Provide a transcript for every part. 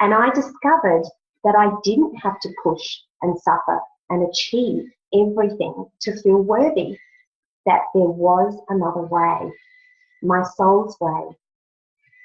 And I discovered that I didn't have to push and suffer and achieve everything to feel worthy, that there was another way, my soul's way.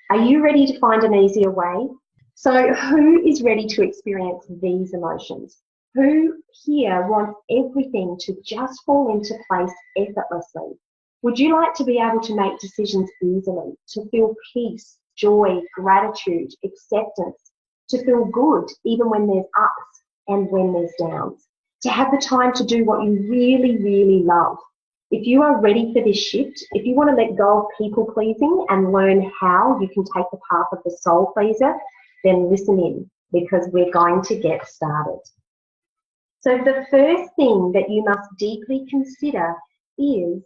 Are you ready to find an easier way? So who is ready to experience these emotions? Who here wants everything to just fall into place effortlessly? Would you like to be able to make decisions easily, to feel peace, joy, gratitude, acceptance, to feel good even when there's ups and when there's downs, to have the time to do what you really, really love? If you are ready for this shift, if you want to let go of people pleasing and learn how you can take the path of the soul pleaser, then listen in, because we're going to get started. So the first thing that you must deeply consider is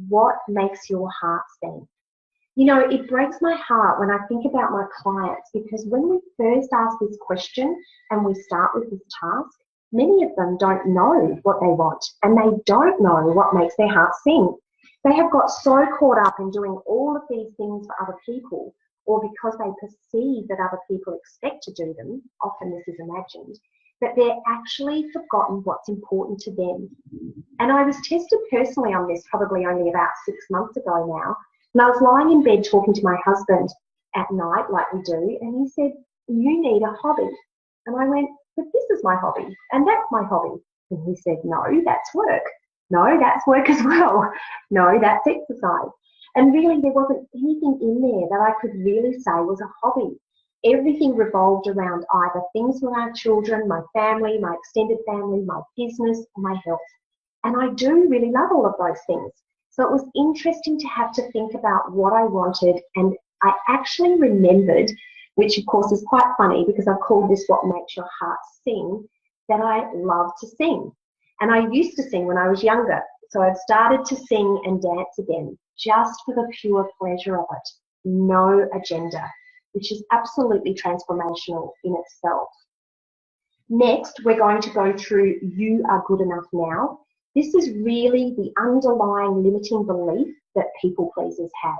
what makes your heart sing. You know, it breaks my heart when I think about my clients, because when we first ask this question and we start with this task, many of them don't know what they want, and they don't know what makes their heart sing. They have got so caught up in doing all of these things for other people, or because they perceive that other people expect to do them, often this is imagined, that they're actually forgotten what's important to them. And I was tested personally on this probably only about 6 months ago now. And I was lying in bed talking to my husband at night, like we do, and he said, "You need a hobby." And I went, "But this is my hobby, and that's my hobby." And he said, "No, that's work." "No, that's work as well." "No, that's exercise." And really there wasn't anything in there that I could really say was a hobby. Everything revolved around either things for our children, my family, my extended family, my business, or my health. And I do really love all of those things. So it was interesting to have to think about what I wanted, and I actually remembered, which of course is quite funny because I've called this what makes your heart sing, that I love to sing. And I used to sing when I was younger. So I've started to sing and dance again, just for the pure pleasure of it. No agenda, which is absolutely transformational in itself. Next, we're going to go through You Are Good Enough Now. This is really the underlying limiting belief that people pleasers have.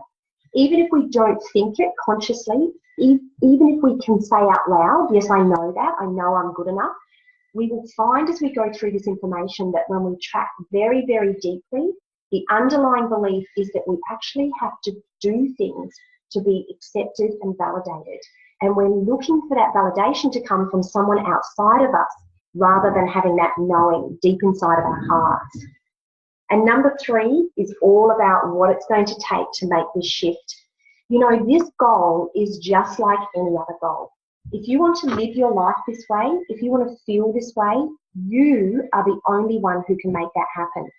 Even if we don't think it consciously, even if we can say out loud, "Yes, I know that, I know I'm good enough," we will find as we go through this information that when we track very, very deeply, the underlying belief is that we actually have to do things to be accepted and validated. And we're looking for that validation to come from someone outside of us, rather than having that knowing deep inside of our hearts. And number 3 is all about what it's going to take to make this shift. You know, this goal is just like any other goal. If you want to live your life this way, if you want to feel this way, you are the only one who can make that happen.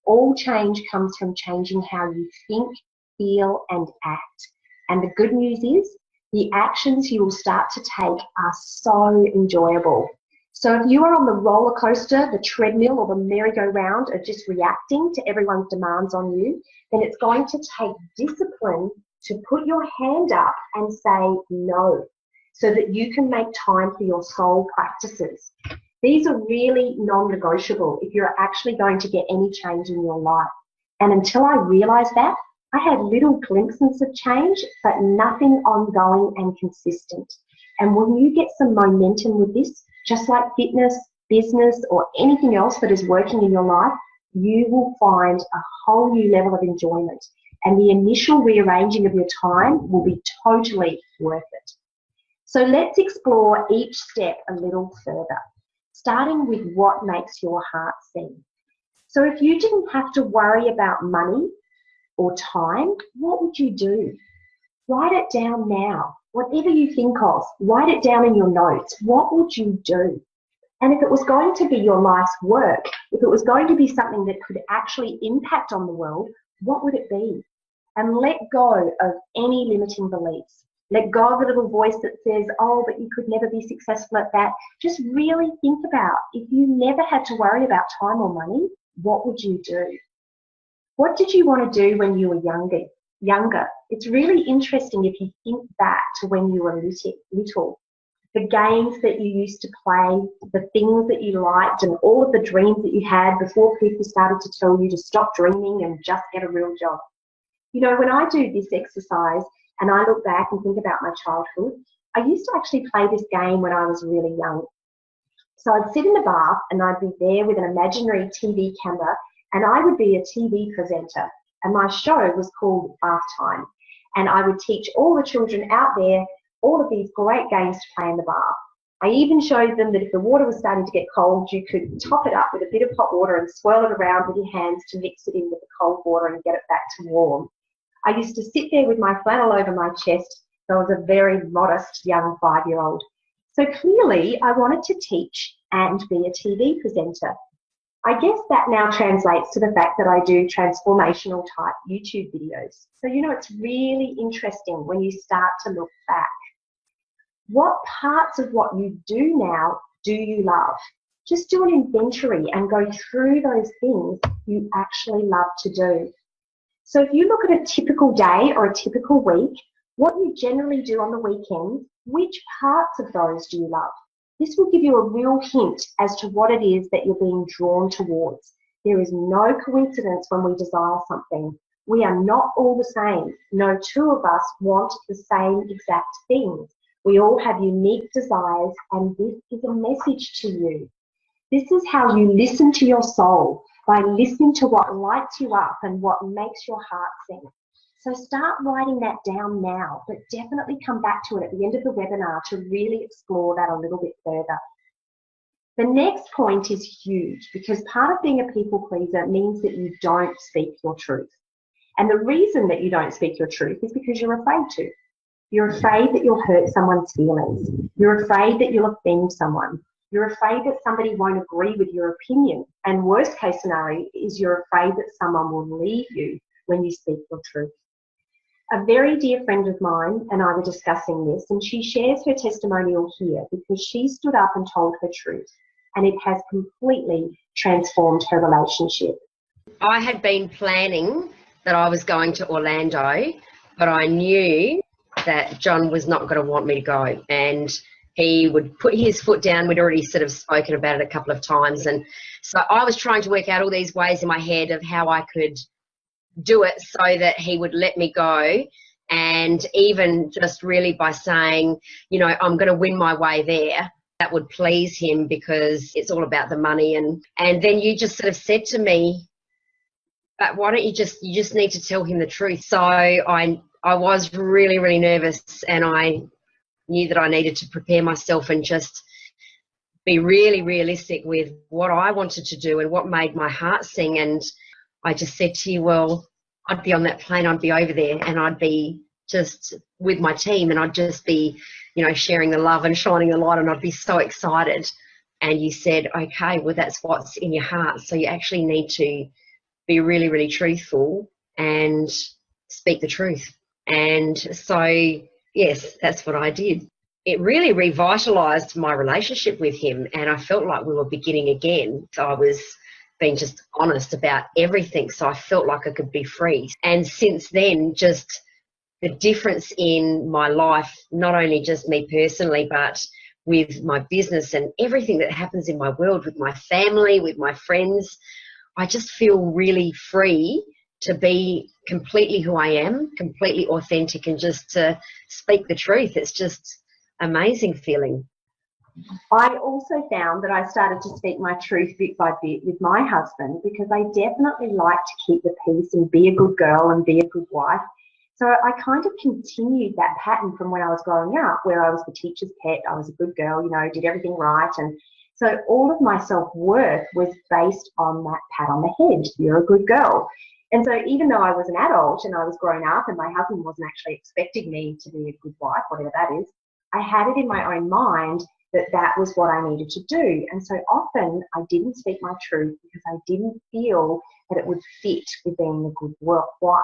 All change comes from changing how you think, feel, and act. And the good news is, the actions you will start to take are so enjoyable. So if you are on the roller coaster, the treadmill, or the merry-go-round of just reacting to everyone's demands on you, then it's going to take discipline to put your hand up and say no, so that you can make time for your soul practices. These are really non-negotiable if you're actually going to get any change in your life. And until I realised that, I had little glimpses of change, but nothing ongoing and consistent. And when you get some momentum with this, just like fitness, business, or anything else that is working in your life, you will find a whole new level of enjoyment. And the initial rearranging of your time will be totally worth it. So let's explore each step a little further, starting with what makes your heart sing. So if you didn't have to worry about money or time, what would you do? Write it down now. Whatever you think of, write it down in your notes. What would you do? And if it was going to be your life's work, if it was going to be something that could actually impact on the world, what would it be? And let go of any limiting beliefs. Let go of the little voice that says, "Oh, but you could never be successful at that." Just really think about, if you never had to worry about time or money, what would you do? What did you want to do when you were younger? It's really interesting if you think back to when you were little. The games that you used to play, the things that you liked, and all of the dreams that you had before people started to tell you to stop dreaming and just get a real job. You know, when I do this exercise and I look back and think about my childhood, I used to actually play this game when I was really young. So I'd sit in the bath and I'd be there with an imaginary TV camera, and I would be a TV presenter. And my show was called Bath Time. And I would teach all the children out there all of these great games to play in the bath. I even showed them that if the water was starting to get cold, you could top it up with a bit of hot water and swirl it around with your hands to mix it in with the cold water and get it back to warm. I used to sit there with my flannel over my chest. So I was a very modest young 5-year-old. So clearly I wanted to teach and be a TV presenter. I guess that now translates to the fact that I do transformational type YouTube videos. So, it's really interesting when you start to look back. What parts of what you do now do you love? Just do an inventory and go through those things you actually love to do. So if you look at a typical day or a typical week, what you generally do on the weekend, which parts of those do you love? This will give you a real hint as to what it is that you're being drawn towards. There is no coincidence when we desire something. We are not all the same. No two of us want the same exact things. We all have unique desires, and this is a message to you. This is how you listen to your soul, by listening to what lights you up and what makes your heart sing. So start writing that down now, but definitely come back to it at the end of the webinar to really explore that a little bit further. The next point is huge, because part of being a people pleaser means that you don't speak your truth. And the reason that you don't speak your truth is because you're afraid to. You're afraid that you'll hurt someone's feelings. You're afraid that you'll offend someone. You're afraid that somebody won't agree with your opinion. And worst case scenario is you're afraid that someone will leave you when you speak your truth. A very dear friend of mine and I were discussing this, and she shares her testimonial here because she stood up and told her truth, and it has completely transformed her relationship. I had been planning that I was going to Orlando, but I knew that John was not going to want me to go, and he would put his foot down. We'd already sort of spoken about it a couple of times, and so I was trying to work out all these ways in my head of how I could do it so that he would let me go. And even just really by saying, I'm going to win my way there, that would please him, because it's all about the money. And then you just sort of said to me, but why don't you just need to tell him the truth. So I was really, really nervous, and I knew that I needed to prepare myself and just be really realistic with what I wanted to do and what made my heart sing. And I just said to you, well, I'd be on that plane, I'd be over there, and I'd be just with my team, and I'd just be, sharing the love and shining the light, and I'd be so excited. And you said, okay, well, that's what's in your heart. So you actually need to be really, really truthful and speak the truth. And so, yes, that's what I did. It really revitalised my relationship with him, and I felt like we were beginning again. So I was being just honest about everything, so I felt like I could be free. And since then, just the difference in my life, not only just me personally, but with my business and everything that happens in my world, with my family, with my friends, I just feel really free to be completely who I am, completely authentic, and just to speak the truth. It's just amazing feeling. I also found that I started to speak my truth bit by bit with my husband, because I definitely like to keep the peace and be a good girl and be a good wife. So I kind of continued that pattern from when I was growing up, where I was the teacher's pet, I was a good girl, did everything right. And so all of my self-worth was based on that pat on the head, you're a good girl. And so even though I was an adult and I was grown up and my husband wasn't actually expecting me to be a good wife, whatever that is, I had it in my own mind that was what I needed to do. And so often I didn't speak my truth because I didn't feel that it would fit with being a good wife.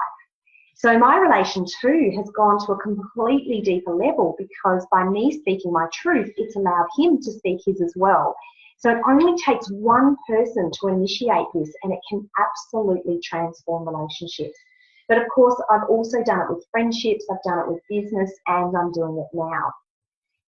So my relation too has gone to a completely deeper level, because by me speaking my truth, it's allowed him to speak his as well. So it only takes one person to initiate this, and it can absolutely transform relationships. But of course, I've also done it with friendships, I've done it with business, and I'm doing it now.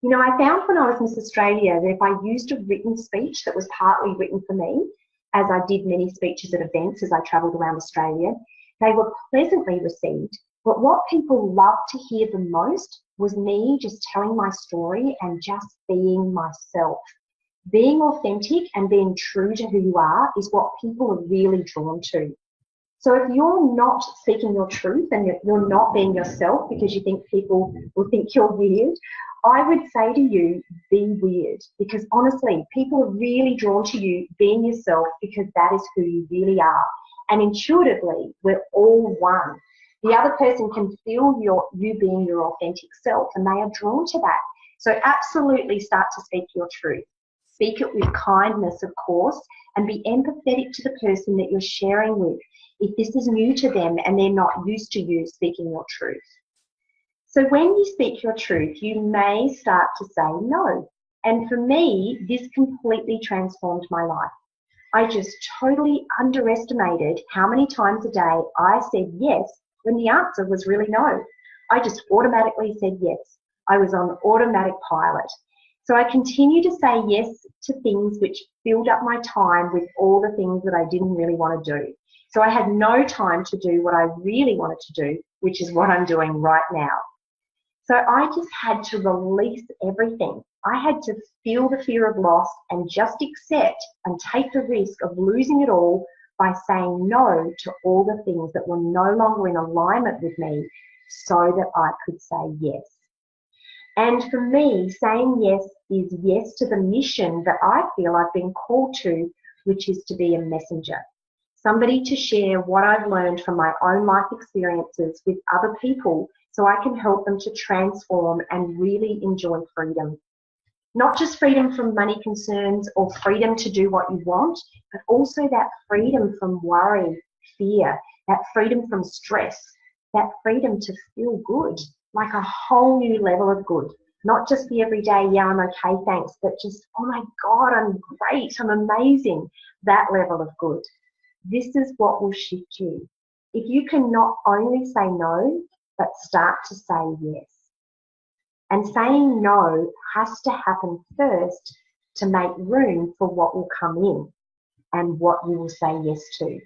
I found when I was Miss Australia that if I used a written speech that was partly written for me, as I did many speeches at events as I travelled around Australia, they were pleasantly received. But what people loved to hear the most was me just telling my story and just being myself. Being authentic and being true to who you are is what people are really drawn to. So if you're not speaking your truth and you're not being yourself because you think people will think you're weird, I would say to you, be weird. Because honestly, people are really drawn to you being yourself because that is who you really are. And intuitively, we're all one. The other person can feel you being your authentic self and they are drawn to that. So absolutely start to speak your truth. Speak it with kindness, of course, and be empathetic to the person that you're sharing with if this is new to them and they're not used to you speaking your truth. So when you speak your truth, you may start to say no. And for me, this completely transformed my life. I just totally underestimated how many times a day I said yes when the answer was really no. I just automatically said yes. I was on automatic pilot. So I continued to say yes to things which filled up my time with all the things that I didn't really want to do. So I had no time to do what I really wanted to do, which is what I'm doing right now. So I just had to release everything. I had to feel the fear of loss and just accept and take the risk of losing it all by saying no to all the things that were no longer in alignment with me so that I could say yes. And for me, saying yes is yes to the mission that I feel I've been called to, which is to be a messenger. Somebody to share what I've learned from my own life experiences with other people so I can help them to transform and really enjoy freedom. Not just freedom from money concerns or freedom to do what you want, but also that freedom from worry, fear, that freedom from stress, that freedom to feel good, like a whole new level of good. Not just the everyday, yeah, I'm okay, thanks, but just, oh my God, I'm great, I'm amazing, that level of good. This is what will shift you. If you can not only say no, but start to say yes. And saying no has to happen first to make room for what will come in and what you will say yes to.